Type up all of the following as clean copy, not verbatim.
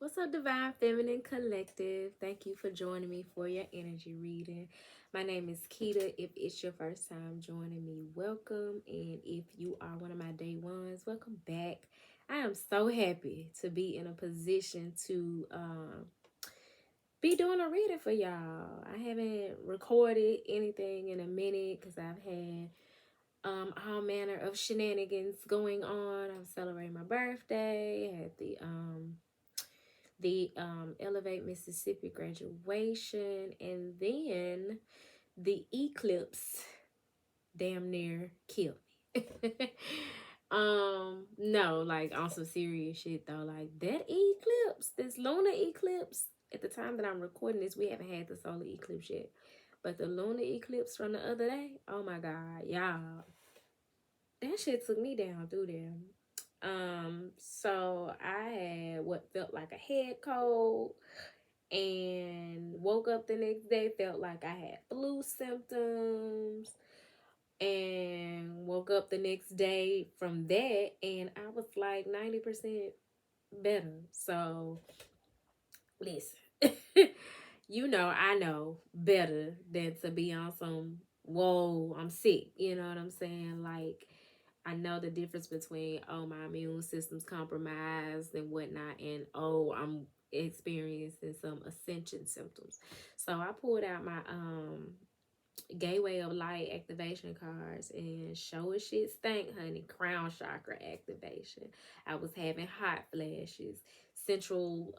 What's up, Divine Feminine Collective? Thank you for joining me for your energy reading. My name is Keita. If it's your first time joining me, welcome. And if you are one of my day ones, welcome back. I am so happy to be in a position to be doing a reading for y'all. I haven't recorded anything in a minute because I've had all manner of shenanigans going on. I'm celebrating my birthday. I had the Elevate Mississippi graduation, and then the eclipse damn near killed me. No, like on some serious shit though. Like that eclipse, this lunar eclipse, at the time that I'm recording this, we haven't had the solar eclipse yet. But the lunar eclipse from the other day, oh my god, y'all. That shit took me down through there. So I had what felt like a head cold and woke up the next day, felt like I had flu symptoms, and woke up the next day from that, and I was like 90% better. So, listen, I know better than to be on some, whoa, I'm sick. You know what I'm saying? Like, I know the difference between, oh, my immune system's compromised and whatnot, and oh, I'm experiencing some ascension symptoms. So I pulled out my gateway of light activation cards, and show as shit stank, honey. Crown chakra activation. I was having hot flashes. Central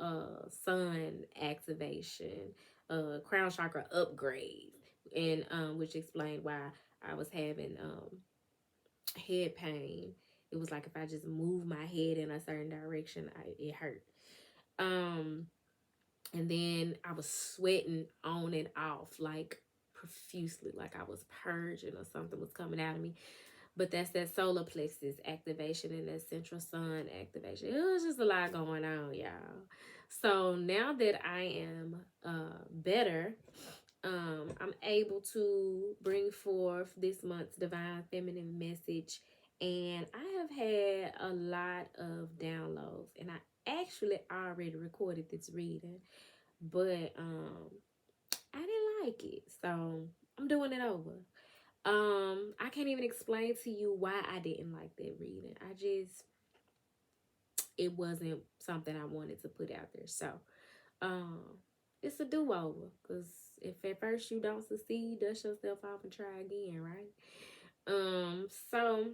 sun activation. Crown chakra upgrade, and which explained why I was having head pain. It was like if I just moved my head in a certain direction, it hurt. And then I was sweating on and off, like profusely, like I was purging or something was coming out of me. But that's that solar plexus activation and that central sun activation. It was just a lot going on, y'all. So now that I am better, I'm able to bring forth this month's divine feminine message, and I have had a lot of downloads, and I actually already recorded this reading, but I didn't like it, so I'm doing it over. I can't even explain to you why I didn't like that reading. It wasn't something I wanted to put out there. So um it's a do-over, because if at first you don't succeed, dust yourself off and try again, right? So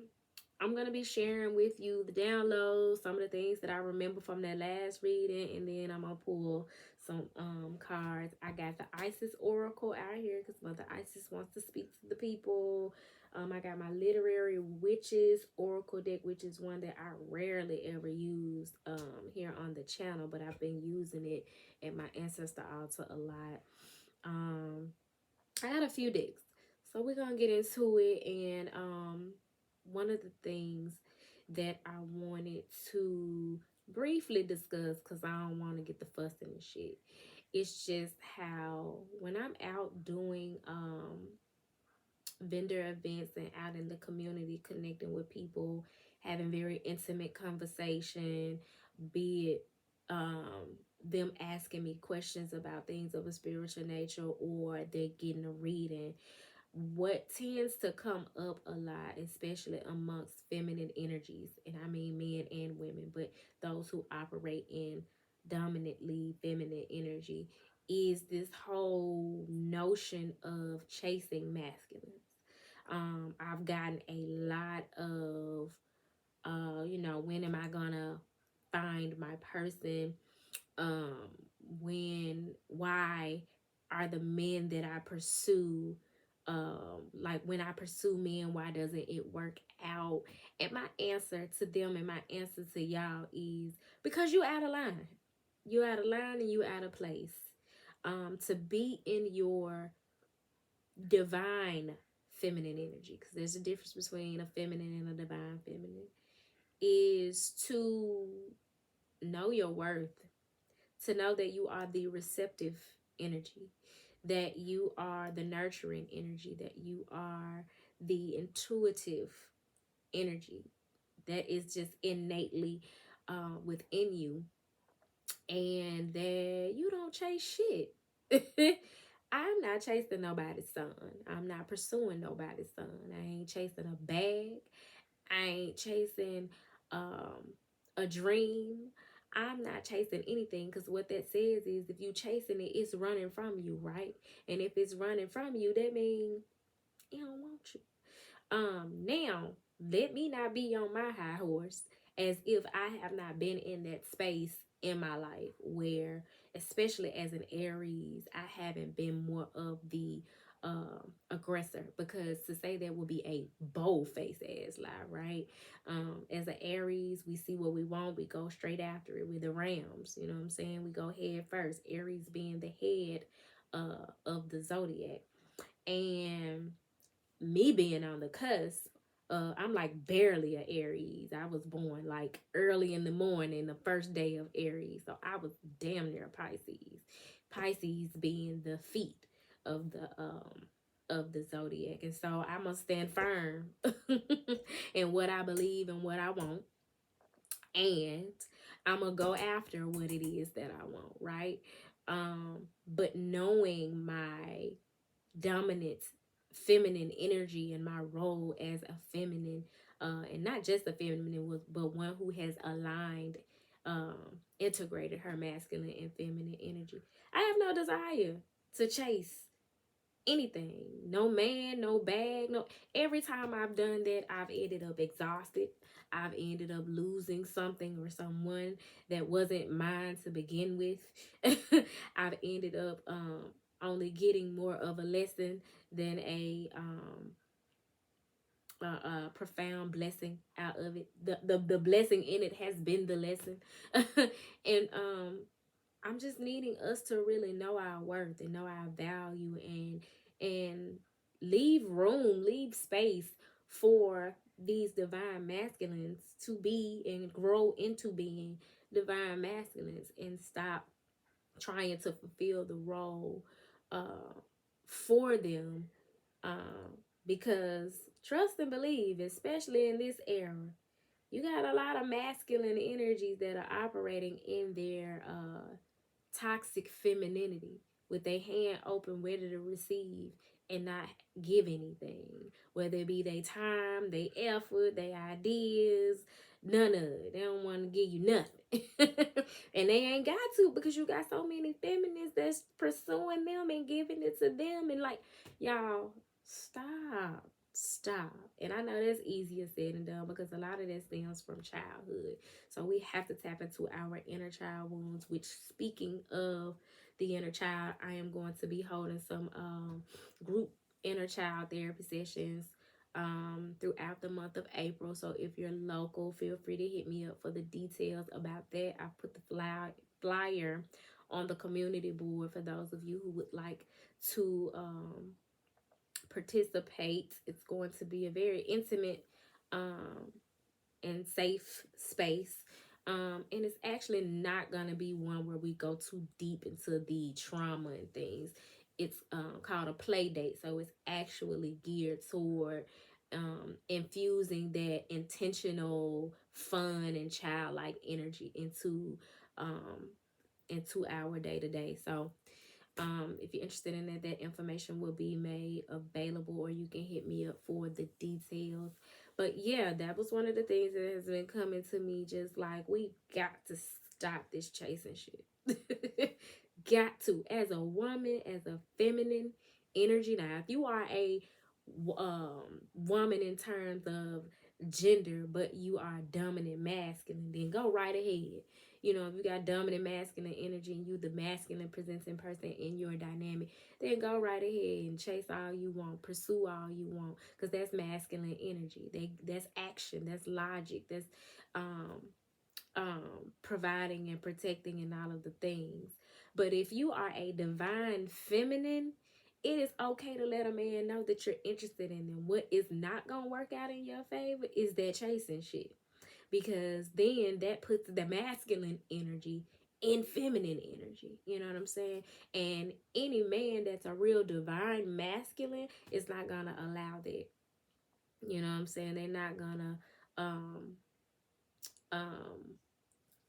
I'm going to be sharing with you the downloads, some of the things that I remember from that last reading, and then I'm going to pull some cards. I got the Isis Oracle out here because Mother Isis wants to speak to the people. I got my Literary Witches Oracle deck, which is one that I rarely ever use here on the channel, but I've been using it at my ancestor altar a lot. I got a few decks, so we're gonna get into it. And one of the things that I wanted to briefly discuss, because I don't want to get the fussing and shit, it's just how when I'm out doing vendor events and out in the community connecting with people, having very intimate conversation, be it them asking me questions about things of a spiritual nature, or they're getting a reading, what tends to come up a lot, especially amongst feminine energies, and I mean men and women, but those who operate in dominantly feminine energy, is this whole notion of chasing masculines. I've gotten a lot of when am I gonna find my person? um why are the men that I pursue, like when I pursue men, why doesn't it work out? And my answer to them, and my answer to y'all, is because you out of line. You out of line and you out of place. To be in your divine feminine energy, because there's a difference between a feminine and a divine feminine, is to know your worth, to know that you are the receptive energy, that you are the nurturing energy, that you are the intuitive energy that is just innately within you. and that you don't chase shit. I'm not chasing nobody's son. I'm not pursuing nobody's son. I ain't chasing a bag. I ain't chasing a dream. I'm not chasing anything, because what that says is if you chasing it, it's running from you, right? And if it's running from you, that means it don't want you. Now, let me not be on my high horse as if I have not been in that space in my life where, especially as an Aries, I haven't been more of the aggressor, because to say that would be a bold face ass lie, right? As an Aries, we see what we want, we go straight after it. With the Rams, you know what I'm saying? We go head first. Aries being the head of the zodiac, and me being on the cusp, I'm like barely a Aries. I was born like early in the morning, the first day of Aries. So I was damn near Pisces. Pisces being the feet of the zodiac. And so I must stand firm in what I believe and what I want. And I'm gonna go after what it is that I want, right? But knowing my dominant feminine energy and my role as a feminine, and not just a feminine, but one who has aligned, integrated her masculine and feminine energy. I have no desire to chase anything. No man, no bag, no. Every time I've done that, I've ended up exhausted. I've ended up losing something or someone that wasn't mine to begin with. I've ended up only getting more of a lesson than a profound blessing out of it. The blessing in it has been the lesson. And I'm just needing us to really know our worth and know our value, and leave room, leave space for these divine masculines to be and grow into being divine masculines, and stop trying to fulfill the role for them, because trust and believe, especially in this era, you got a lot of masculine energies that are operating in their toxic femininity, with their hand open, ready to receive and not give anything, whether it be their time, their effort, their ideas, none of it. They don't want to give you nothing. And they ain't got to, because you got so many feminists that's pursuing them and giving it to them. And like, y'all, stop. And I know that's easier said than done, because a lot of that stems from childhood. So we have to tap into our inner child wounds, which, speaking of the inner child, I am going to be holding some group inner child therapy sessions throughout the month of April. So if you're local, feel free to hit me up for the details about that. I put the flyer on the community board for those of you who would like to participate. It's going to be a very intimate and safe space. And it's actually not going to be one where we go too deep into the trauma and things. It's called a play date. So it's actually geared toward infusing that intentional, fun, and childlike energy into our day to day. So if you're interested in that, that information will be made available, or you can hit me up for the details. But yeah, that was one of the things that has been coming to me, just like, we got to stop this chasing shit. Got to, as a woman, as a feminine energy. Now, if you are a woman in terms of gender, but you are dominant masculine, then go right ahead. You know, if you got dominant masculine energy and you the masculine presenting person in your dynamic, then go right ahead and chase all you want, pursue all you want, because that's masculine energy. That's action, that's logic, that's providing and protecting and all of the things. But if you are a divine feminine, it is okay to let a man know that you're interested in them. What is not gonna work out in your favor is that chasing shit, because then that puts the masculine energy in feminine energy. You know what I'm saying? And any man that's a real divine masculine is not gonna allow that. You know what I'm saying? They're not gonna um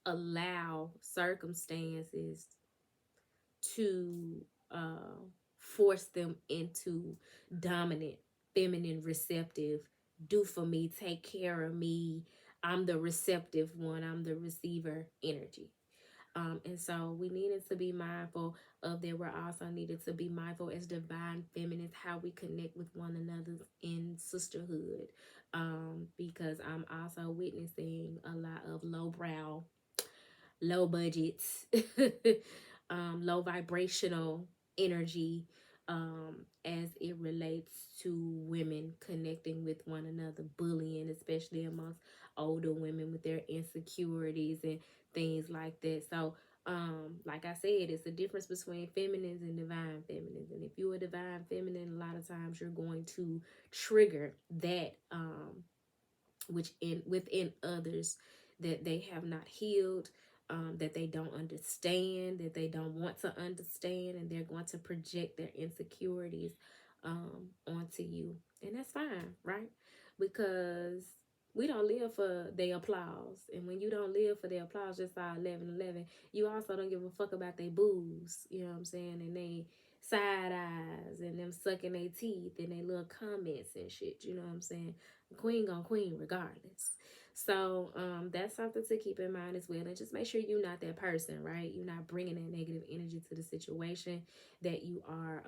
allow circumstances to force them into dominant, feminine, receptive, do for me, take care of me. I'm the receptive one, I'm the receiver energy. And so we needed to be mindful of that. We're also needed to be mindful as divine feminines how we connect with one another in sisterhood. Because I'm also witnessing a lot of lowbrow, low budgets, low vibrational energy, as it relates to women connecting with one another, bullying, especially amongst older women with their insecurities and things like that. So, like I said, it's a difference between feminines and divine feminines. And if you're a divine feminine, a lot of times you're going to trigger that, which in within others, that they have not healed, that they don't understand, that they don't want to understand, and they're going to project their insecurities onto you. And that's fine, right? Because we don't live for their applause. And when you don't live for their applause, just like 11:11, you also don't give a fuck about their boos, you know what I'm saying? And they side eyes and them sucking their teeth and they little comments and shit, you know what I'm saying? Queen gonna queen regardless. So that's something to keep in mind as well. And just make sure you're not that person, right? You're not bringing that negative energy to the situation, that you are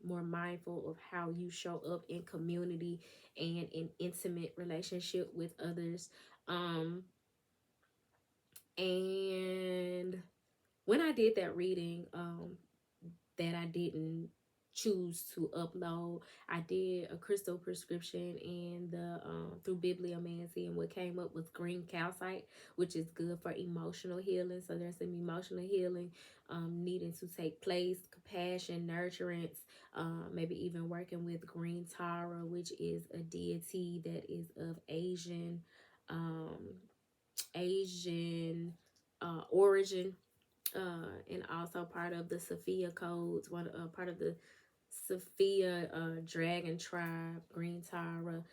more mindful of how you show up in community and in intimate relationship with others. And when I did that reading, that I didn't choose to upload, I did a crystal prescription in the through bibliomancy, and what came up was green calcite, which is good for emotional healing. So there's some emotional healing needing to take place, compassion, nurturance, maybe even working with green tara, which is a deity that is of um, Asian origin, and also part of the Sophia codes, one part of the Sophia dragon tribe, green Tara,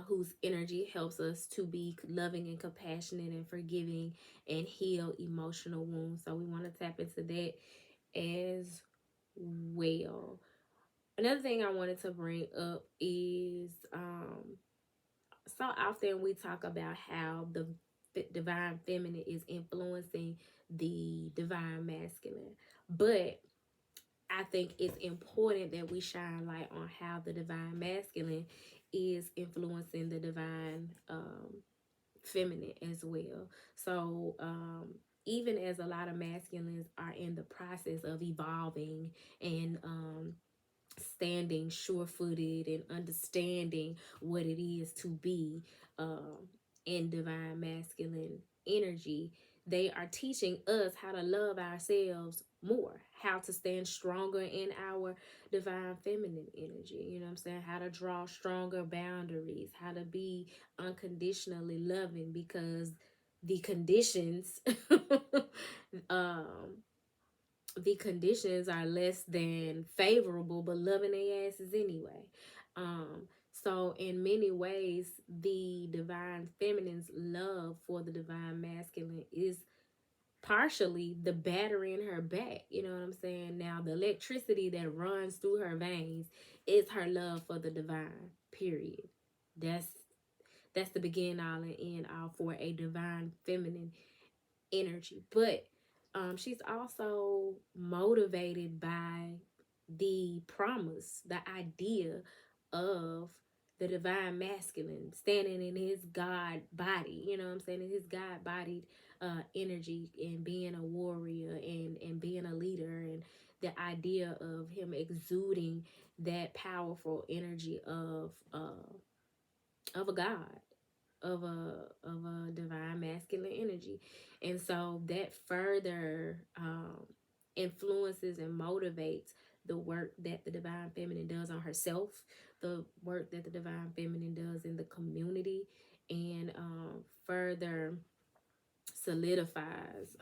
whose energy helps us to be loving and compassionate and forgiving and heal emotional wounds. So we want to tap into that as well. Another thing I wanted to bring up is so often we talk about how the divine feminine is influencing the divine masculine, but I think it's important that we shine light on how the divine masculine is influencing the divine feminine as well. So even as a lot of masculines are in the process of evolving and standing sure-footed and understanding what it is to be in divine masculine energy, they are teaching us how to love ourselves more, how to stand stronger in our divine feminine energy, you know what I'm saying, how to draw stronger boundaries, how to be unconditionally loving, because the conditions um the conditions are less than favorable, but loving their asses anyway. So in many ways, the divine feminine's love for the divine masculine is partially the battery in her back. You know what I'm saying? Now, the electricity that runs through her veins is her love for the divine. Period. That's that's the begin all and end all for a divine feminine energy. But she's also motivated by the promise, the idea of the divine masculine standing in his God body, you know what I'm saying, in his God bodied energy, and being a warrior and being a leader, and the idea of him exuding that powerful energy of a God, of a divine masculine energy. And so that further influences and motivates the work that the divine feminine does on herself, the work that the divine feminine does in the community, and further solidifies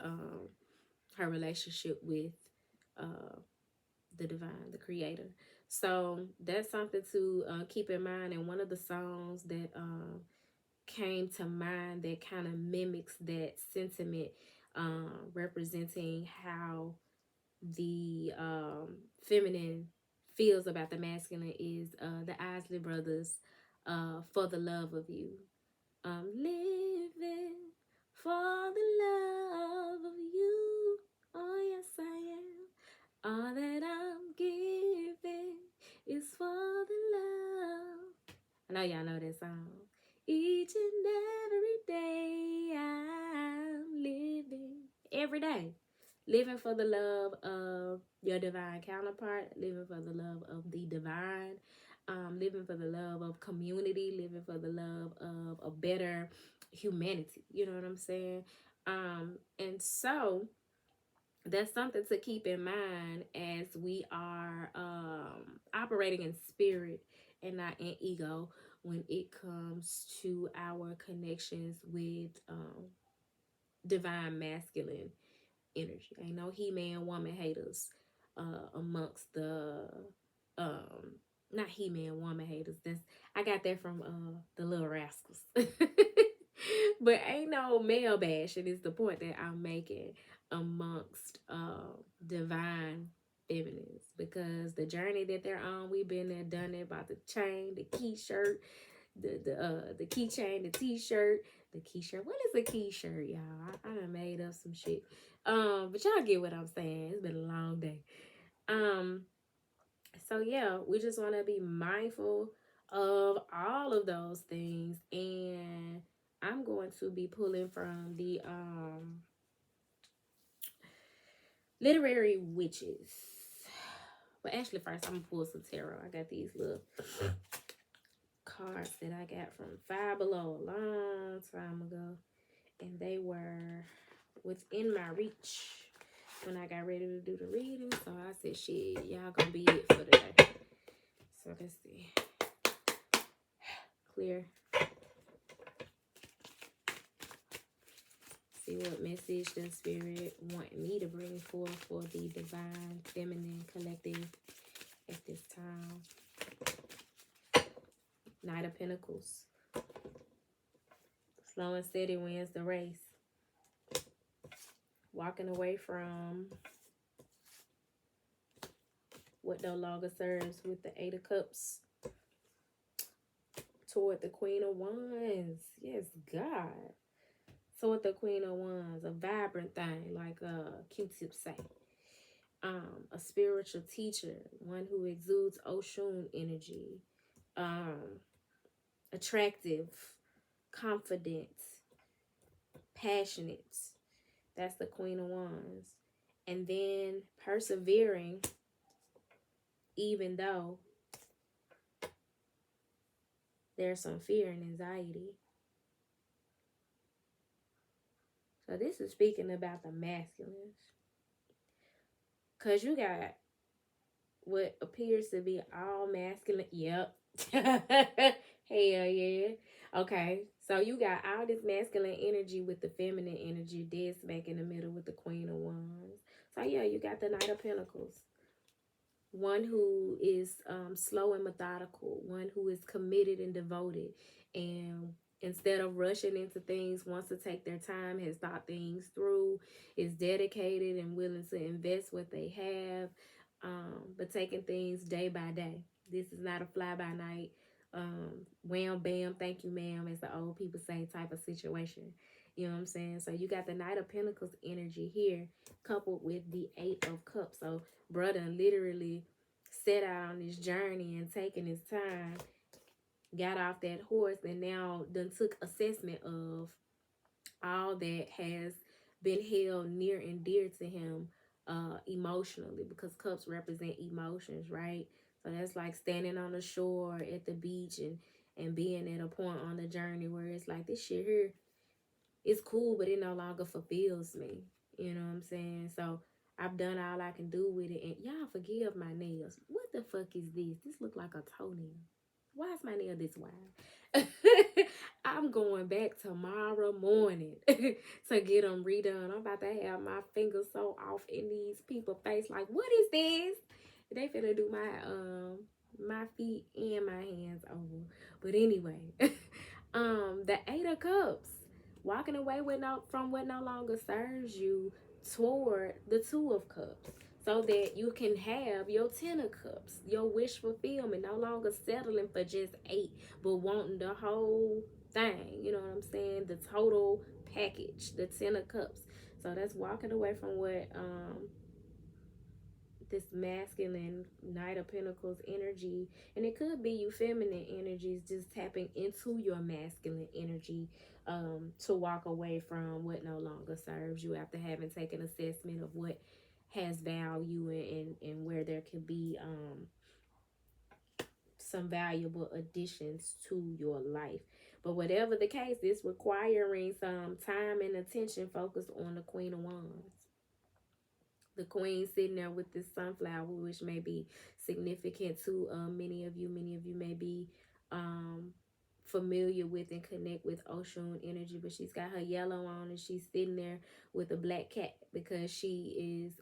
her relationship with uh, the divine, the creator. So that's something to keep in mind. And one of the songs that came to mind that kind of mimics that sentiment representing how the feminine feels about the masculine is the Isley Brothers, For the Love of You. Living for the love of you. Oh, yes, I am. All that I'm giving is for the love. I know y'all know that song. Each and every day I'm living. Every day. Living for the love of your divine counterpart. Living for the love of the divine. Living for the love of community, living for the love of a better humanity. You know what I'm saying? And so that's something to keep in mind as we are operating in spirit and not in ego when it comes to our connections with divine masculine energy. Ain't no he-man woman haters amongst the not he-man woman haters. That's I got that from the Little Rascals. But ain't no male bashing is the point that I'm making amongst divine feminines, because the journey that they're on, we've been there, done it, about the chain, the key shirt, the keychain, the t-shirt, the key shirt. What is a key shirt, y'all? I done made up some shit. But y'all get what I'm saying. It's been a long day. So yeah, we just want to be mindful of all of those things, and I'm going to be pulling from the literary witches. But actually, first I'm gonna pull some tarot. I got these little cards that I got from Five Below a long time ago, and they were within my reach when I got ready to do the reading. So I said, shit, y'all gonna be it for today. So let's see. Clear. See what message the spirit want me to bring forth for the divine feminine collective at this time. Knight of Pentacles. Slow and steady wins the race. Walking away from what no longer serves with the Eight of Cups. Toward the Queen of Wands. Yes, God. Toward the Queen of Wands. A vibrant thing, like Q-Tip say. A spiritual teacher. One who exudes Oshun energy. Attractive. Confident. Passionate. That's the Queen of Wands. And then persevering, even though there's some fear and anxiety. So this is speaking about the masculines. Because you got what appears to be all masculine. Yep. Hell yeah. Okay. So you got all this masculine energy with the feminine energy dead smack in the middle with the Queen of Wands. So yeah, you got the Knight of Pentacles. One who is slow and methodical. One who is committed and devoted. And instead of rushing into things, wants to take their time, has thought things through, is dedicated and willing to invest what they have, but taking things day by day. This is not a fly-by-night, wham, bam, thank you, ma'am, as the old people say, type of situation. You know what I'm saying? So you got the Knight of Pentacles energy here, coupled with the Eight of Cups. So brother literally set out on this journey and taking his time, got off that horse, and now done took assessment of all that has been held near and dear to him emotionally, because cups represent emotions, right? So that's like standing on the shore at the beach and being at a point on the journey where it's like, this shit here is cool, but it no longer fulfills me. You know what I'm saying? So I've done all I can do with it. And y'all forgive my nails. What the fuck is this? This look like a toenail. Why is my nail this wide? I'm going back tomorrow morning to get them redone. I'm about to have my fingers so off in these people's face. Like, what is this? They finna do my feet and my hands over. But anyway, the Eight of Cups. walking away from what no longer serves you toward the Two of Cups, so that you can have your Ten of Cups, your wish fulfillment, no longer settling for just 8, but wanting the whole thing. You know what I'm saying? The total package, the Ten of Cups. So that's walking away from what this masculine Knight of Pentacles energy, and it could be you feminine energies, just tapping into your masculine energy to walk away from what no longer serves you after having taken assessment of what has value, and where there can be some valuable additions to your life. But whatever the case, it's requiring some time and attention focused on the Queen of Wands. The queen sitting there with this sunflower, which may be significant to many of you. Many of you may be familiar with and connect with ocean energy, but she's got her yellow on and she's sitting there with a black cat because she is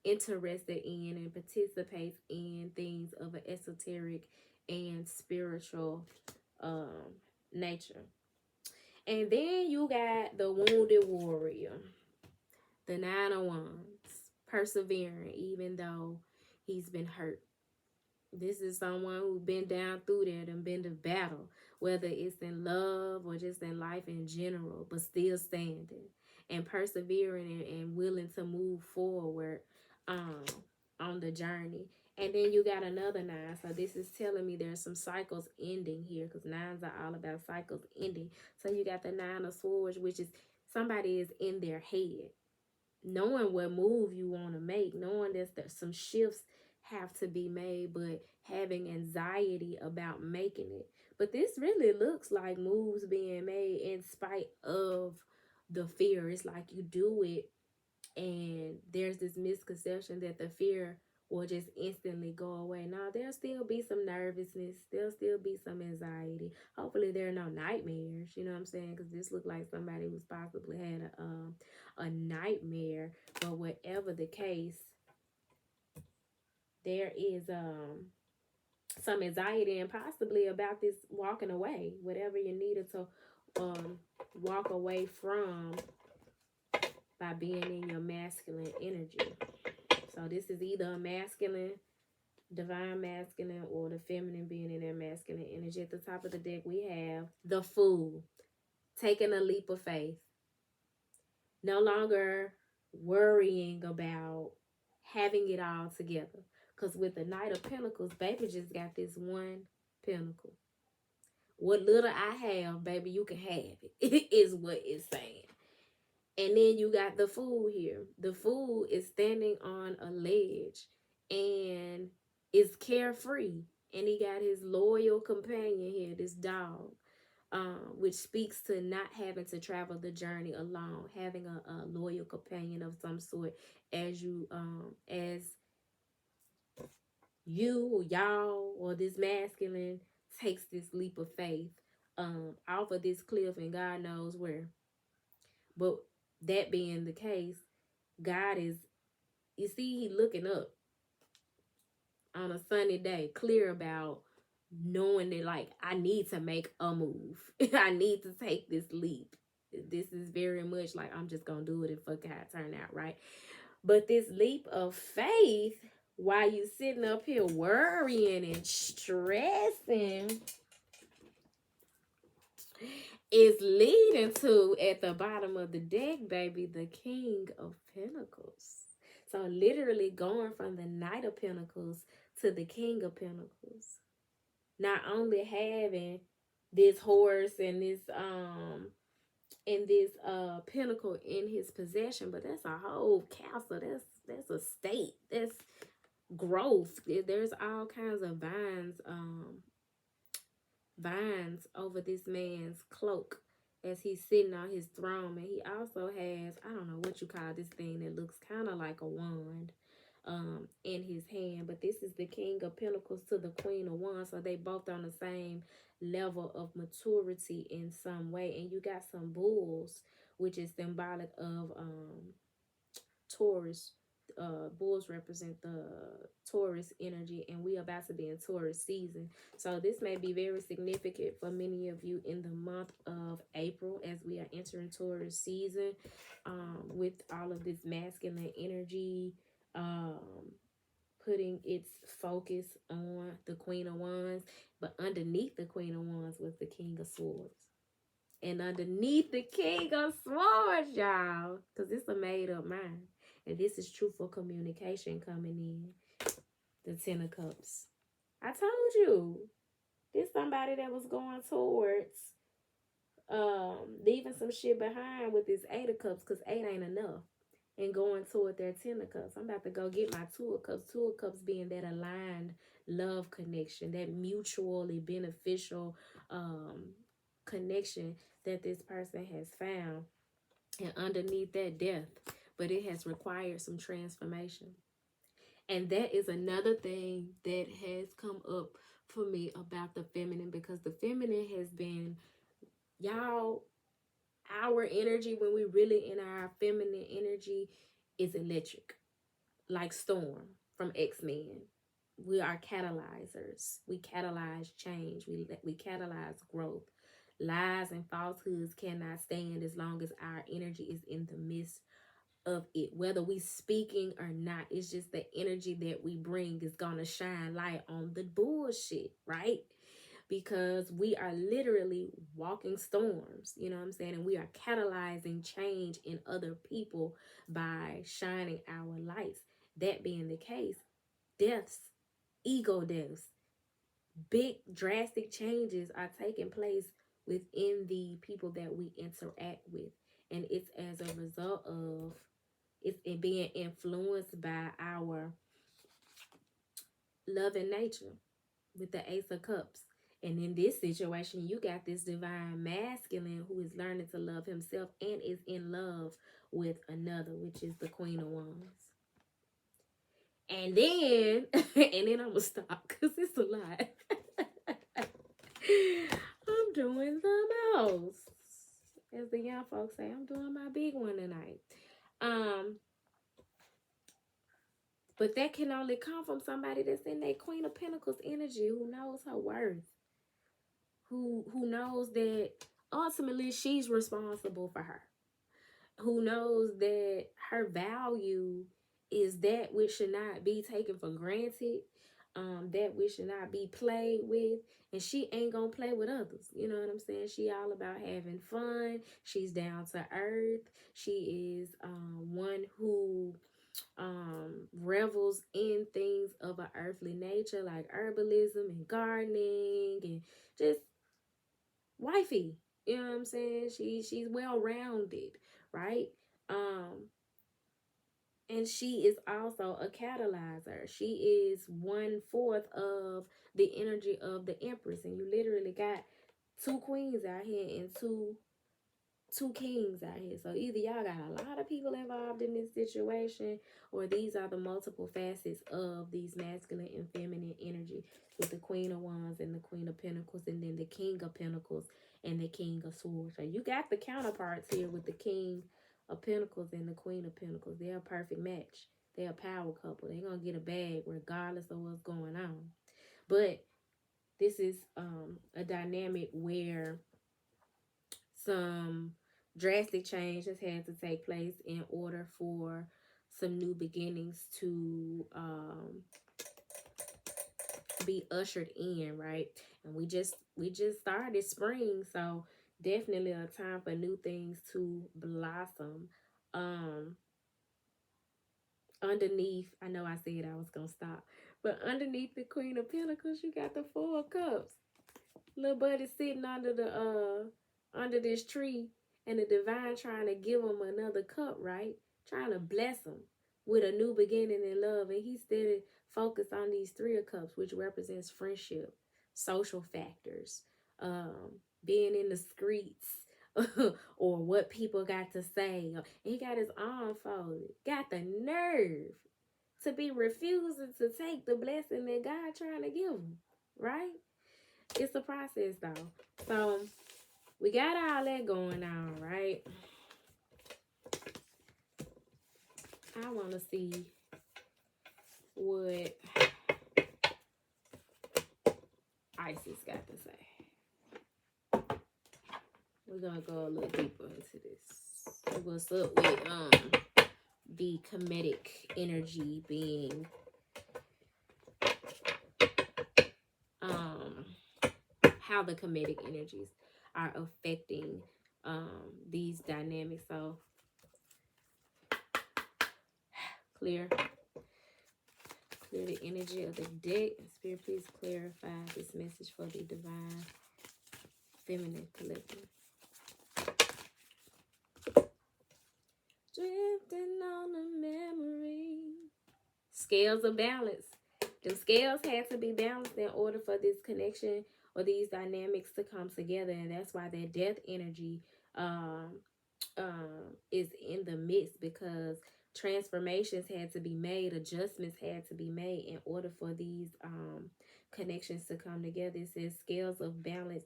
interested in and participates in things of an esoteric and spiritual nature. And then you got the wounded warrior, the Nine of Wands, persevering even though he's been hurt. This is someone who's been down through there and been to battle, whether it's in love or just in life in general, but still standing and persevering and willing to move forward on the journey. And then you got another 9. So this is telling me there's some cycles ending here, because 9s are all about cycles ending. So you got the 9 of Swords, which is somebody is in their head, knowing what move you want to make, knowing that some shifts have to be made, but having anxiety about making it. But this really looks like moves being made in spite of the fear. It's like you do it and there's this misconception that the fear will just instantly go away. Now, there'll still be some nervousness. There'll still be some anxiety. Hopefully there are no nightmares, you know what I'm saying? Because this looked like somebody who's possibly had a nightmare. But whatever the case, there is some anxiety and possibly about this walking away. Whatever you needed to walk away from by being in your masculine energy. So this is either a masculine, divine masculine, or the feminine being in their masculine energy. At the top of the deck, we have the Fool, taking a leap of faith. No longer worrying about having it all together. Because with the Knight of Pentacles, baby just got this one pentacle. What little I have, baby, you can have it, is what it's saying. And then you got the Fool here. The Fool is standing on a ledge and is carefree. And he got his loyal companion here, this dog, which speaks to not having to travel the journey alone, having a loyal companion of some sort as you or y'all or this masculine takes this leap of faith off of this cliff and God knows where. But that being the case, God is, you see, he looking up on a sunny day, clear about knowing that, like, I need to make a move. I need to take this leap. This is very much like, I'm just going to do it and fuck how it turn out, right? But this leap of faith, while you sitting up here worrying and stressing, is leading to, at the bottom of the deck, baby, the King of Pentacles. So literally going from the Knight of Pentacles to the King of Pentacles. Not only having this horse and this pentacle in his possession, but that's a whole castle. That's a state. That's growth. There's all kinds of vines over this man's cloak as he's sitting on his throne. And he also has, I don't know what you call this thing that looks kind of like a wand in his hand. But this is the King of Pentacles to the Queen of Wands. So they both on the same level of maturity in some way. And you got some bulls, which is symbolic of Taurus, bulls represent the Taurus energy, and we about to be in Taurus season. So this may be very significant for many of you in the month of April as we are entering Taurus season, with all of this masculine energy, putting its focus on the Queen of Wands. But underneath the Queen of Wands was the King of Swords. And underneath the King of Swords, y'all, because it's a made-up mind. And this is truthful communication coming in. The Ten of Cups. I told you. This somebody that was going towards leaving some shit behind with this Eight of Cups, because 8 ain't enough. And going toward their Ten of Cups. I'm about to go get my Two of Cups. Two of Cups being that aligned love connection, that mutually beneficial connection that this person has found. And underneath that, death. But it has required some transformation. And that is another thing that has come up for me about the feminine, because the feminine has been, y'all, our energy when we really in our feminine energy is electric, like Storm from X-Men. We are catalyzers. We catalyze change. We catalyze growth. Lies and falsehoods cannot stand as long as our energy is in the midst of it, whether we speaking or not. It's just the energy that we bring is gonna shine light on the bullshit, right? Because we are literally walking storms, you know what I'm saying? And we are catalyzing change in other people by shining our lights. That being the case, deaths, ego deaths, big drastic changes are taking place within the people that we interact with. And it's as a result of it's being influenced by our love and nature with the Ace of Cups. And in this situation, you got this divine masculine who is learning to love himself and is in love with another, which is the Queen of Wands. And then, I'm going to stop because it's a lot. I'm doing the most. As the young folks say, I'm doing my big one tonight. But that can only come from somebody that's in that Queen of Pentacles energy, who knows her worth, who knows that ultimately she's responsible for her, who knows that her value is that which should not be taken for granted, that which should not be played with, and she ain't gonna play with others. You know what I'm saying? She all about having fun. She's down to earth. She is one who revels in things of an earthly nature, like herbalism and gardening and just wifey. You know what I'm saying? She's well-rounded, right? And she is also a catalyzer. She is 1/4 of the energy of the Empress. And you literally got 2 queens out here and two kings out here. So either y'all got a lot of people involved in this situation, or these are the multiple facets of these masculine and feminine energy, with the Queen of Wands and the Queen of Pentacles, and then the King of Pentacles and the King of Swords. So you got the counterparts here with the King of Pentacles and the Queen of Pentacles. They're a perfect match. They're a power couple. They're gonna get a bag regardless of what's going on. But this is a dynamic where some drastic change has had to take place in order for some new beginnings to be ushered in, right? And we just started spring, so definitely a time for new things to blossom. Underneath, I know I said I was gonna stop, but underneath the Queen of Pentacles, you got the Four of Cups. Little buddy sitting under this tree, and the divine trying to give him another cup, right? Trying to bless him with a new beginning in love. And he steady focused on these 3 of Cups, which represents friendship, social factors, being in the streets, or what people got to say. He got his arm folded, got the nerve to be refusing to take the blessing that God trying to give him, right? It's a process though. So we got all that going on, right? I want to see what Isis got to say. We're gonna go a little deeper into this. What's up with the comedic energy being how the comedic energies are affecting these dynamics. So clear the energy of the deck. Spirit, please clarify this message for the divine feminine collective. Drifting on a memory. Scales of balance. The scales had to be balanced in order for this connection or these dynamics to come together, and that's why that death energy is in the midst, because transformations had to be made, adjustments had to be made in order for these connections to come together. It says scales of balance,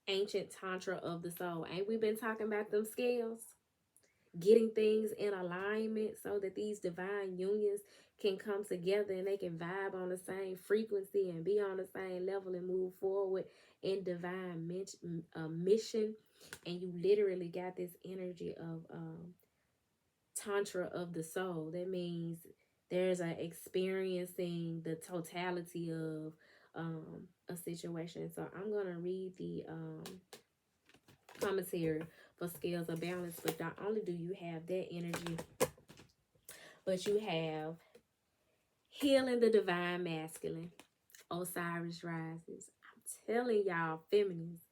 ancient tantra of the soul. Ain't we been talking about them scales? Getting things in alignment so that these divine unions can come together and they can vibe on the same frequency and be on the same level and move forward in divine mission. And you literally got this energy of tantra of the soul. That means there's a experiencing the totality of a situation. So I'm gonna read the commentary for scales of balance, but not only do you have that energy, but you have healing the divine masculine. Osiris rises. I'm telling y'all, feminines,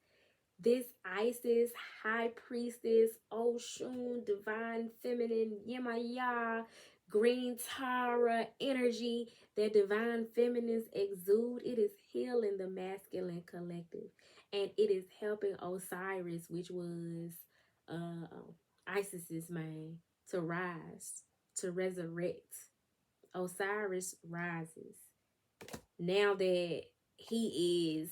this Isis, high priestess, Oshun, divine feminine, Yemaya, green Tara energy that divine feminines exude, it is healing the masculine collective. And it is helping Osiris, which was Isis's man, to rise, to resurrect. Osiris rises. Now that he is,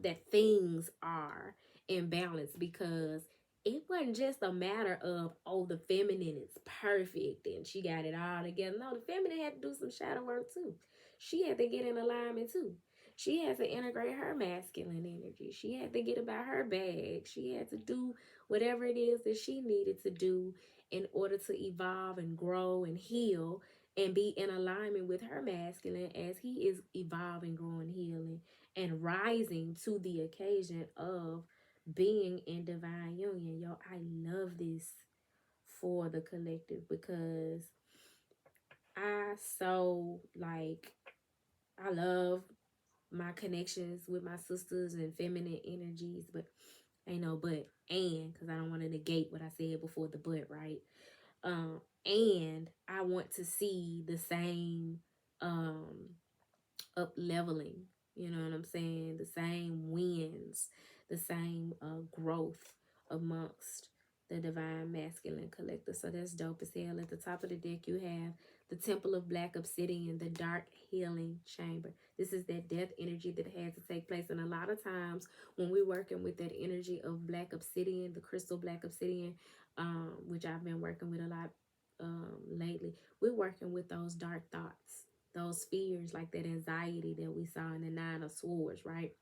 that things are in balance, because it wasn't just a matter of, oh, the feminine is perfect and she got it all together. No, the feminine had to do some shadow work too. She had to get in alignment too. She had to integrate her masculine energy. She had to get about her bag. She had to do whatever it is that she needed to do in order to evolve and grow and heal and be in alignment with her masculine as he is evolving, growing, healing, and rising to the occasion of being in divine union. Yo, I love this for the collective, because I love my connections with my sisters and feminine energies, but because I don't want to negate what I said before the but, right? And I want to see the same up leveling, you know what I'm saying? The same wins, the same growth amongst the divine masculine collector. So that's dope as hell. At the top of the deck, you have the Temple of Black Obsidian, the Dark Healing Chamber. This is that death energy that had to take place. And a lot of times when we're working with that energy of Black Obsidian, the crystal Black Obsidian, which I've been working with a lot lately, we're working with those dark thoughts, those fears, like that anxiety that we saw in the Nine of Swords, right?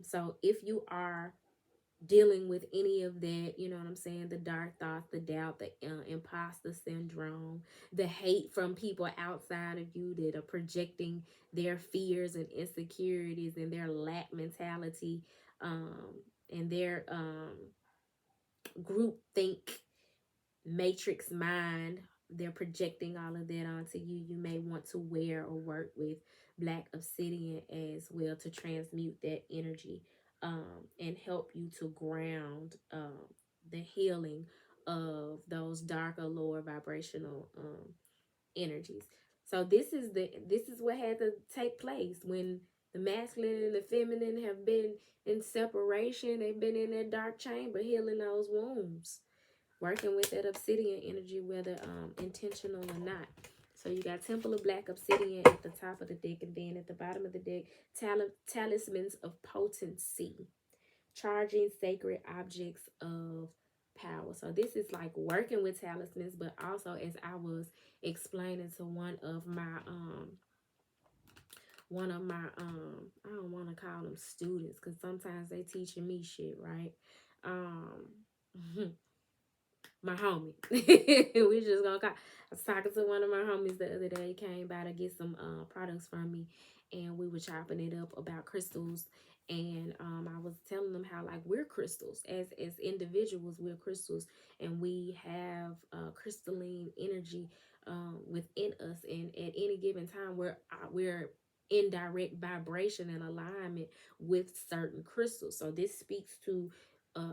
So if you are dealing with any of that, you know what I'm saying, the dark thoughts, the doubt, the imposter syndrome, the hate from people outside of you that are projecting their fears and insecurities and their lack mentality, and their group think matrix mind, they're projecting all of that onto you. You may want to wear or work with Black Obsidian as well to transmute that energy, and help you to ground the healing of those darker, lower vibrational energies. So this is what had to take place when the masculine and the feminine have been in separation. They've been in that dark chamber healing those wounds, working with that obsidian energy, whether intentional or not. So you got Temple of Black Obsidian at the top of the deck, and then at the bottom of the deck, Talismans of Potency, charging sacred objects of power. So this is like working with talismans, but also as I was explaining to I don't want to call them students because sometimes they teaching me shit, right? My homie. We just gonna call. I was talking to one of my homies the other day. He came by to get some products from me, and we were chopping it up about crystals. And I was telling them how like we're crystals as individuals, we're crystals, and we have crystalline energy within us. And at any given time, we're in direct vibration and alignment with certain crystals. So this speaks to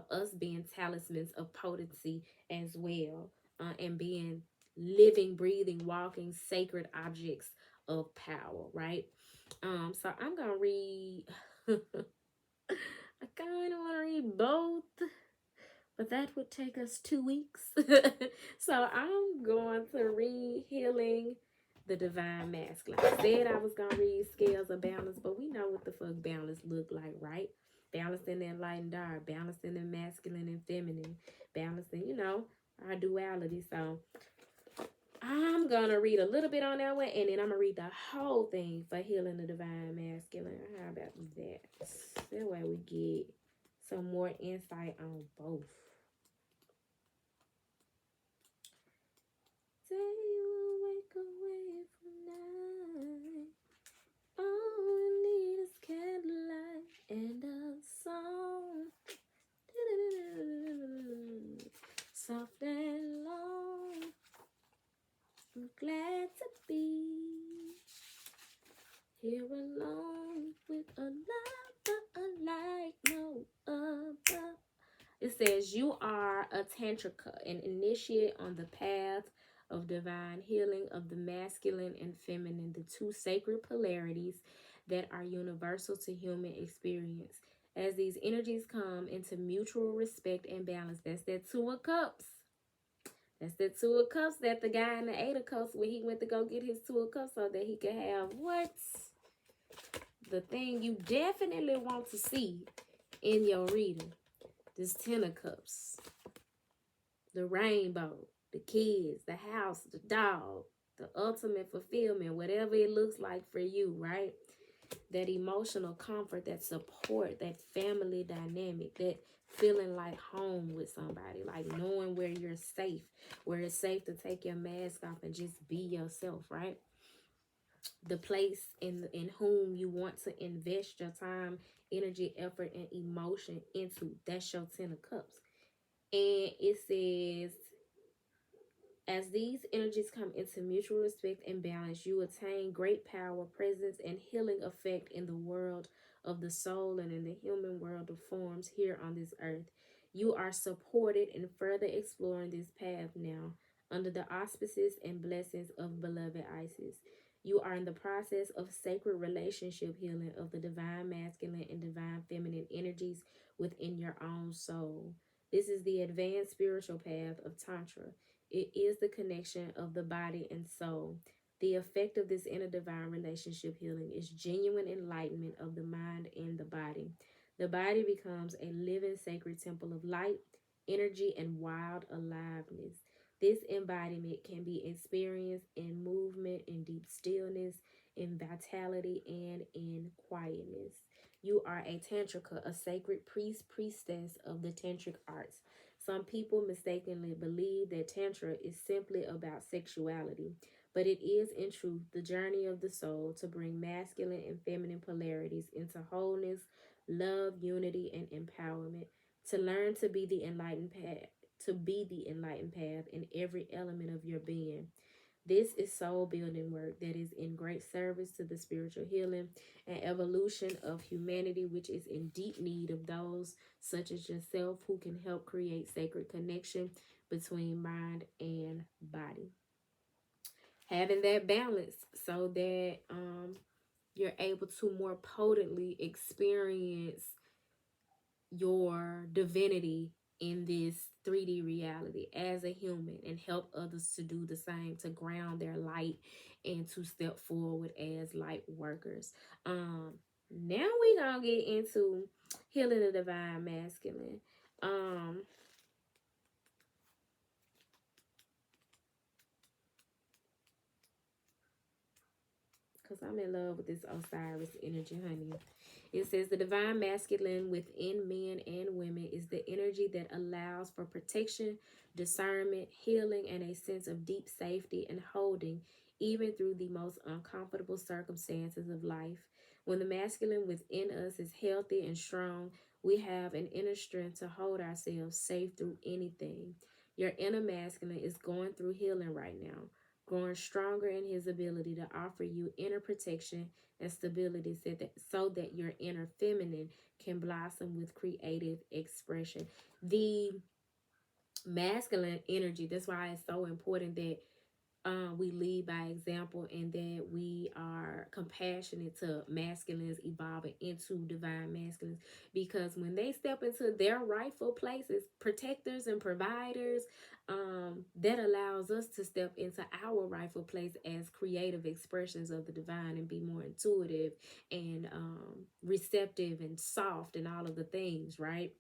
us being talismans of potency as well, and being living, breathing, walking sacred objects of power, right? So I'm gonna read. I kind of want to read both, but that would take us 2 weeks. So I'm going to read Healing the Divine Masculine. I said I was going to read Scales of Balance, but we know what the fuck balance look like, right? Balancing the light and dark, balancing the masculine and feminine, balancing, our duality. So I'm going to read a little bit on that one, and then I'm going to read the whole thing for Healing the Divine Masculine. How about that? That way we get some more insight on both. Day will wake away from night. All we need is candlelight and a song. Soft and long. I'm glad to be here alone with a lover like no other. It says you are a tantrika, an initiate on the path of divine healing of the masculine and feminine, the two sacred polarities that are universal to human experience. As these energies come into mutual respect and balance, that's that Two of Cups. That's the Two of Cups that the guy in the Eight of Cups, when he went to go get his Two of Cups so that he could have what's the thing you definitely want to see in your reading. This Ten of Cups, the rainbow, the kids, the house, the dog, the ultimate fulfillment, whatever it looks like for you, right? That emotional comfort, that support, that family dynamic, that feeling like home with somebody, like knowing where you're safe, where it's safe to take your mask off and just be yourself, right? The place in whom you want to invest your time, energy, effort, and emotion into. That's your Ten of Cups. And it says, as these energies come into mutual respect and balance, you attain great power, presence, and healing effect in the world of the soul and in the human world of forms here on this earth. You are supported in further exploring this path now under the auspices and blessings of beloved Isis. You are in the process of sacred relationship healing of the divine masculine and divine feminine energies within your own soul. This is the advanced spiritual path of Tantra. It is the connection of the body and soul. The effect of this inner divine relationship healing is genuine enlightenment of the mind and the body. The body becomes a living sacred temple of light, energy, and wild aliveness. This embodiment can be experienced in movement, in deep stillness, in vitality, and in quietness. You are a tantrika, a sacred priest, priestess of the tantric arts. Some people mistakenly believe that Tantra is simply about sexuality, but it is in truth the journey of the soul to bring masculine and feminine polarities into wholeness, love, unity, and empowerment, to learn to be the enlightened path, in every element of your being. This is soul building work that is in great service to the spiritual healing and evolution of humanity, which is in deep need of those such as yourself who can help create sacred connection between mind and body. Having that balance so that you're able to more potently experience your divinity in this 3D reality as a human and help others to do the same, to ground their light and to step forward as light workers. Now we gonna get into Healing the Divine Masculine. because I'm in love with this Osiris energy, honey. It says the divine masculine within men and women is the energy that allows for protection, discernment, healing, and a sense of deep safety and holding, even through the most uncomfortable circumstances of life. When the masculine within us is healthy and strong, we have an inner strength to hold ourselves safe through anything. Your inner masculine is going through healing right now, growing stronger in his ability to offer you inner protection and stability so that your inner feminine can blossom with creative expression. The masculine energy, that's why it's so important that we lead by example and that we are compassionate to masculines evolving into divine masculines, because when they step into their rightful places, protectors and providers, that allows us to step into our rightful place as creative expressions of the divine and be more intuitive and receptive and soft and all of the things, right?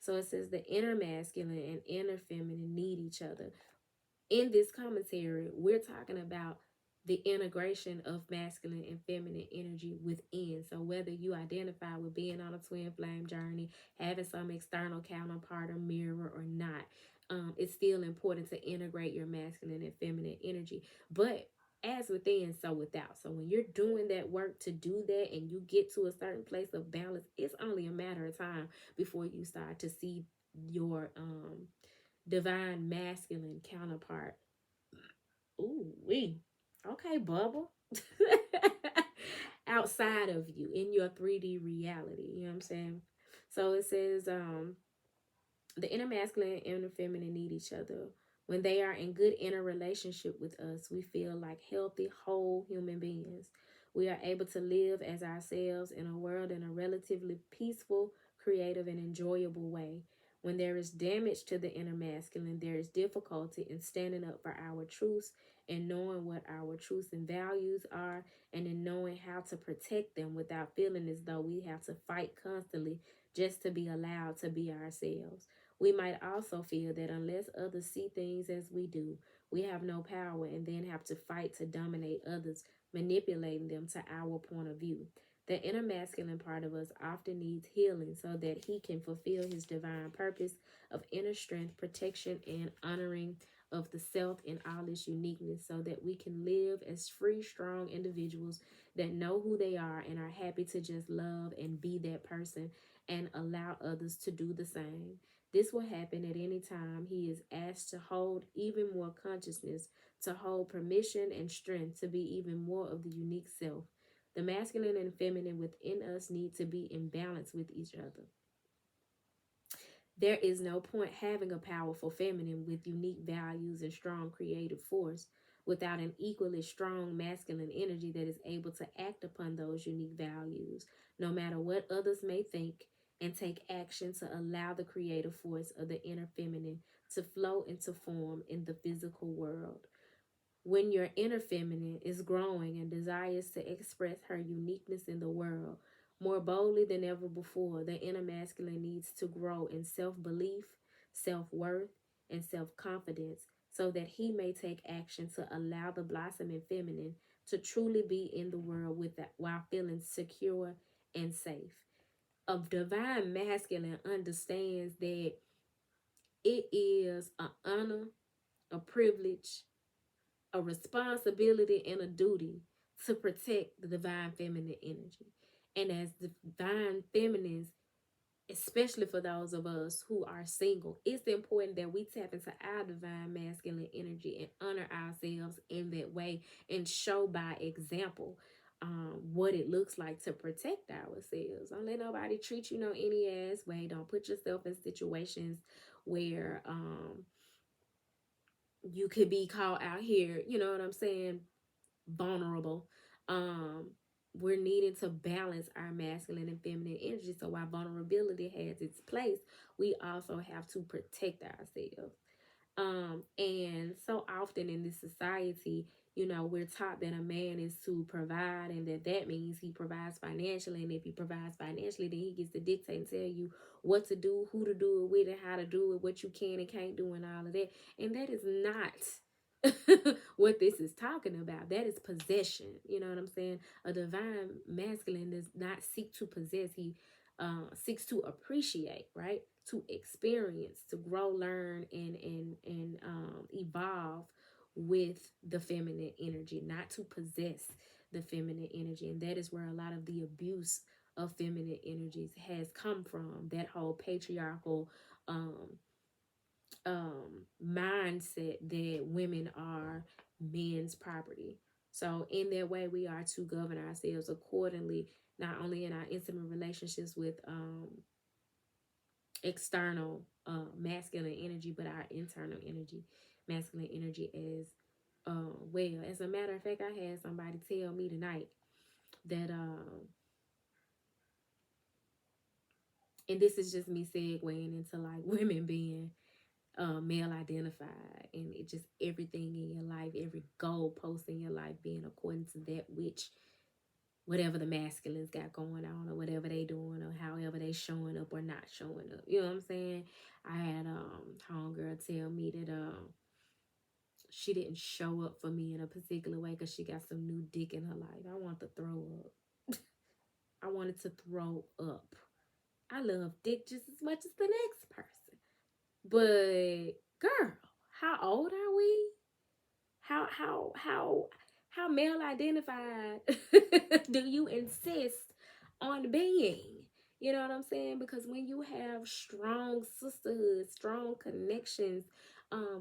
So it says the inner masculine and inner feminine need each other. In this commentary, we're talking about the integration of masculine and feminine energy within. So whether you identify with being on a twin flame journey, having some external counterpart or mirror or not, it's still important to integrate your masculine and feminine energy. But as within, so without. So when you're doing that work to do that and you get to a certain place of balance, it's only a matter of time before you start to see your divine masculine counterpart. Ooh, wee. Okay, bubble. Outside of you in your 3D reality. You know what I'm saying? So it says, the inner masculine and inner feminine need each other. When they are in good inner relationship with us, we feel like healthy, whole human beings. We are able to live as ourselves in a world in a relatively peaceful, creative, and enjoyable way. When there is damage to the inner masculine, there is difficulty in standing up for our truths and knowing what our truths and values are, and in knowing how to protect them without feeling as though we have to fight constantly just to be allowed to be ourselves. We might also feel that unless others see things as we do, we have no power and then have to fight to dominate others, manipulating them to our point of view. The inner masculine part of us often needs healing so that he can fulfill his divine purpose of inner strength, protection, and honoring of the self in all its uniqueness, so that we can live as free, strong individuals that know who they are and are happy to just love and be that person and allow others to do the same. This will happen at any time he is asked to hold even more consciousness, to hold permission and strength to be even more of the unique self. The masculine and feminine within us need to be in balance with each other. There is no point having a powerful feminine with unique values and strong creative force without an equally strong masculine energy that is able to act upon those unique values, no matter what others may think, and take action to allow the creative force of the inner feminine to flow into form in the physical world. When your inner feminine is growing and desires to express her uniqueness in the world more boldly than ever before, the inner masculine needs to grow in self belief, self worth, and self confidence so that he may take action to allow the blossoming feminine to truly be in the world while feeling secure and safe. A divine masculine understands that it is an honor, a privilege, a responsibility, and a duty to protect the divine feminine energy. And as divine feminines, especially for those of us who are single, it's important that we tap into our divine masculine energy and honor ourselves in that way and show by example what it looks like to protect ourselves. Don't let nobody treat you no any ass way. Don't put yourself in situations where you could be caught out here, you know what I'm saying, vulnerable. We're needing to balance our masculine and feminine energy. So while vulnerability has its place, we also have to protect ourselves. And so often in this society, you know, we're taught that a man is to provide and that means he provides financially. And if he provides financially, then he gets to dictate and tell you what to do, who to do it with, and how to do it, what you can and can't do, and all of that. And that is not what this is talking about. That is possession. You know what I'm saying? A divine masculine does not seek to possess. He seeks to appreciate, right? To experience, to grow, learn, and evolve with the feminine energy, not to possess the feminine energy. And that is where a lot of the abuse of feminine energies has come from. That whole patriarchal um, mindset that women are men's property. So in that way, we are to govern ourselves accordingly, not only in our intimate relationships with external masculine energy, but our internal energy, masculine energy as well. As a matter of fact, I had somebody tell me tonight that and this is just me segueing into like women being male identified, and it just everything in your life, every goal post in your life being according to that which whatever the masculines got going on, or whatever they doing, or however they showing up or not showing up. You know what I'm saying? I had homegirl tell me that she didn't show up for me in a particular way because she got some new dick in her life. I want to throw up. I wanted to throw up. I love dick just as much as the next person. But girl, how old are we? How male identified do you insist on being? You know what I'm saying? Because when you have strong sisterhood, strong connections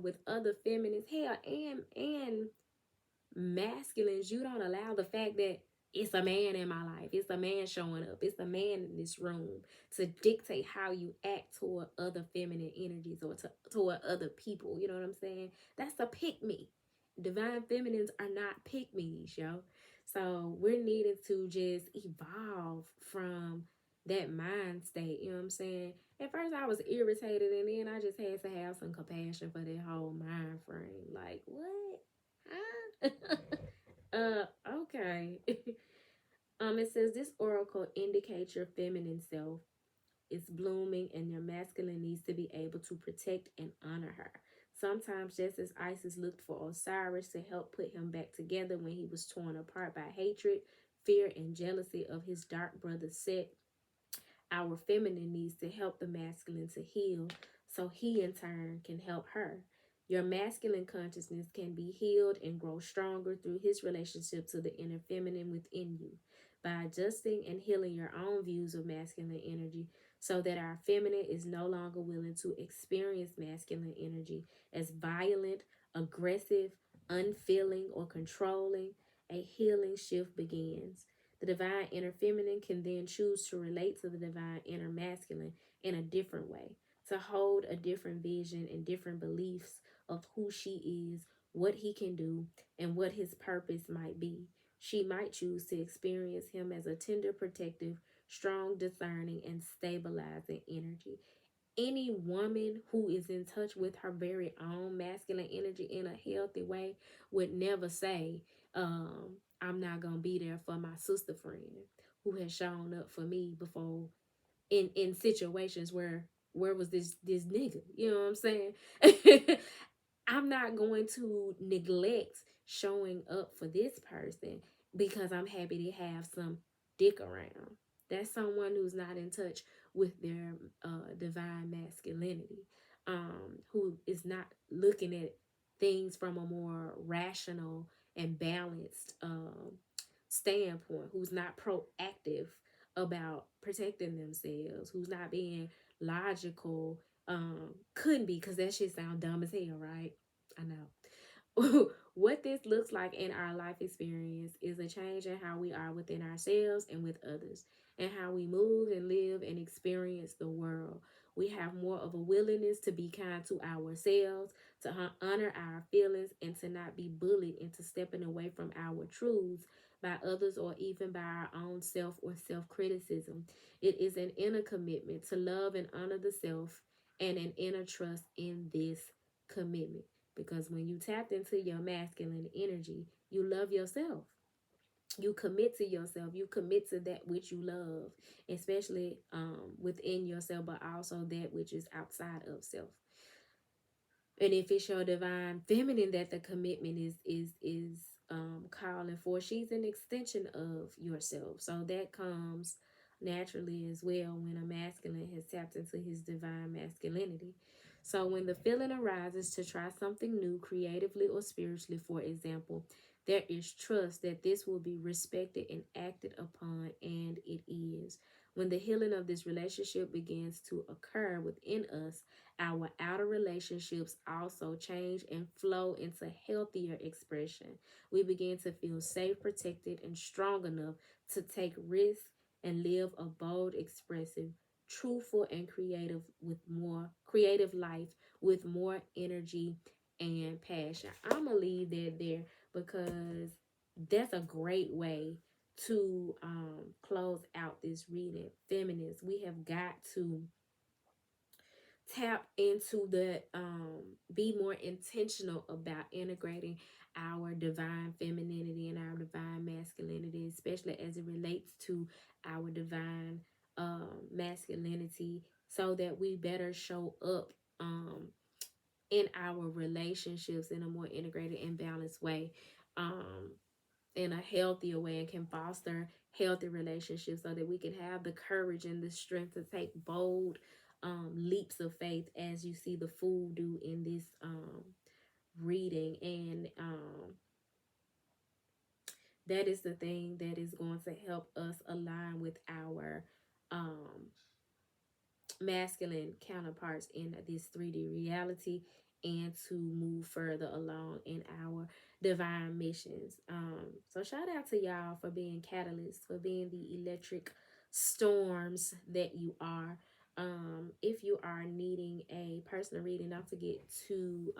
with other feminists, hell, and masculines, you don't allow the fact that it's a man in my life, it's a man showing up, it's a man in this room to dictate how you act toward other feminine energies or toward other people. You know what I'm saying? That's a pick me. Divine feminines are not pick me's, yo. So we're needed to just evolve from that mind state. You know what I'm saying? At first I was irritated, and then I just had to have some compassion for that whole mind frame. Like, what? Huh? Okay. It says this oracle indicates your feminine self is blooming, and your masculine needs to be able to protect and honor her. Sometimes, just as Isis looked for Osiris to help put him back together when he was torn apart by hatred, fear, and jealousy of his dark brother Set, our feminine needs to help the masculine to heal so he in turn can help her. Your masculine consciousness can be healed and grow stronger through his relationship to the inner feminine within you. By adjusting and healing your own views of masculine energy so that our feminine is no longer willing to experience masculine energy as violent, aggressive, unfeeling, or controlling, a healing shift begins. The divine inner feminine can then choose to relate to the divine inner masculine in a different way, to hold a different vision and different beliefs of who she is, what he can do, and what his purpose might be. She might choose to experience him as a tender, protective, strong, discerning, and stabilizing energy. Any woman who is in touch with her very own masculine energy in a healthy way would never say, I'm not gonna be there for my sister friend who has shown up for me before in situations where was this nigga? You know what I'm saying? I'm not going to neglect showing up for this person because I'm happy to have some dick around. That's someone who's not in touch with their divine masculinity, who is not looking at things from a more rational and balanced standpoint, who's not proactive about protecting themselves, who's not being logical. Couldn't be, because that shit sound dumb as hell, right? I know. What this looks like in our life experience is a change in how we are within ourselves and with others, and how we move and live and experience the world. We have more of a willingness to be kind to ourselves, to honor our feelings, and to not be bullied into stepping away from our truths by others, or even by our own self or self-criticism. It is an inner commitment to love and honor the self, and an inner trust in this commitment. Because when you tapped into your masculine energy, you love yourself. You commit to yourself. You commit to that which you love, especially within yourself, but also that which is outside of self. And if it's your divine feminine that the commitment is calling for, she's an extension of yourself. So that comes naturally as well when a masculine has tapped into his divine masculinity. So when the feeling arises to try something new creatively or spiritually, for example, there is trust that this will be respected and acted upon, and it is. When the healing of this relationship begins to occur within us, our outer relationships also change and flow into healthier expression. We begin to feel safe, protected, and strong enough to take risks and live a bold, expressive, truthful, and creative life with more energy and passion. I'm gonna leave that there because that's a great way to close out this reading. Feminists, we have got to tap into the be more intentional about integrating our divine femininity and our divine masculinity, especially as it relates to our divine masculinity, so that we better show up in our relationships in a more integrated and balanced way, in a healthier way, and can foster healthy relationships so that we can have the courage and the strength to take bold leaps of faith, as you see the fool do in this reading. And that is the thing that is going to help us align with our masculine counterparts in this 3D reality, and to move further along in our divine missions. So shout out to y'all for being catalysts, for being the electric storms that you are. If you are needing a personal reading, don't forget to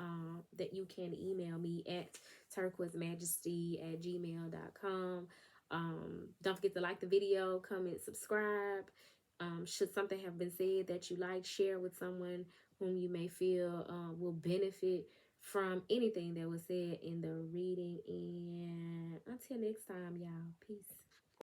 that you can email me at turquoisemajesty@gmail.com. Don't forget to like the video, comment, subscribe. Should something have been said that you like, share with someone whom you may feel will benefit from anything that was said in the reading. And until next time, y'all, peace.